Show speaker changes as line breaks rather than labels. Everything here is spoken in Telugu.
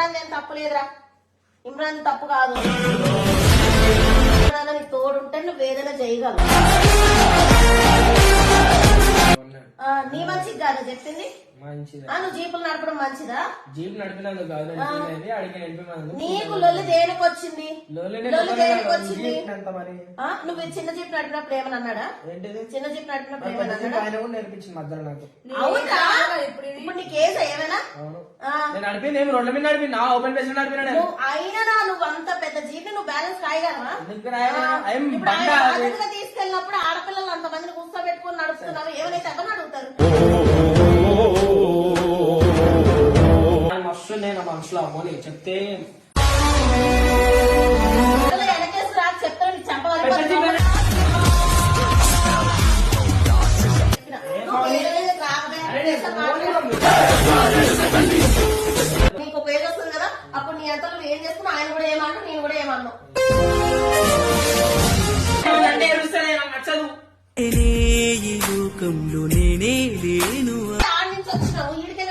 ఇమ్రాన్ ఏం తప్పు లేదురా, ఇమ్రాన్ తప్పు కాదు. నీకు తోడుంటే నువ్వు ఏదైనా చేయగలవు. నీ మంచిది కాదా చెప్పింది? నువ్వు జీపులు నడపడం మంచిదా?
జీప్ నడిపినందుకు కాదు,
నీకు లొల్లి దేనికి వచ్చింది? లొల్లి దేనికి వచ్చింది? నువ్వు చిన్న జీప్ నడిపినప్పుడు ఏమని అన్నాడా? చిన్న జీప్ నడిపినప్పుడు ఏమని అన్నాడా?
నేర్పించింది మధ్యలో నాకు.
అవునా? ఇప్పుడు నీ కేసు ఏమైనా
నడిపింది ఏమి రోడ్ల మీద నడిపి నా ఓపెన్ ప్లేస్ నడిపినా.
అయినా నువ్వు అంత పెద్ద జీప్ నువ్వు బ్యాలెన్స్ కాయగలవా? తీసుకెళ్ళినప్పుడు ఆడపిల్లలు అంతమందిని కూర్చోబెట్టుకుని నడుపుతున్నావు, ఏమైనా ఎవరిని అడుగుతారు?
మస్తు నేను మనుషులు అమ్మని చెప్తే
వెనకేసి రా చెప్తాను, నీకు చంపవాలి. నీకు ఒక ఏజ్ వస్తుంది కదా, అప్పుడు నీ అంతలో ఏం చేస్తున్నా ఆయన కూడా ఏమన్నా నేను కూడా ఏమన్నా
నచ్చదు.
ఆడి నుంచి వచ్చినావు, వీడికి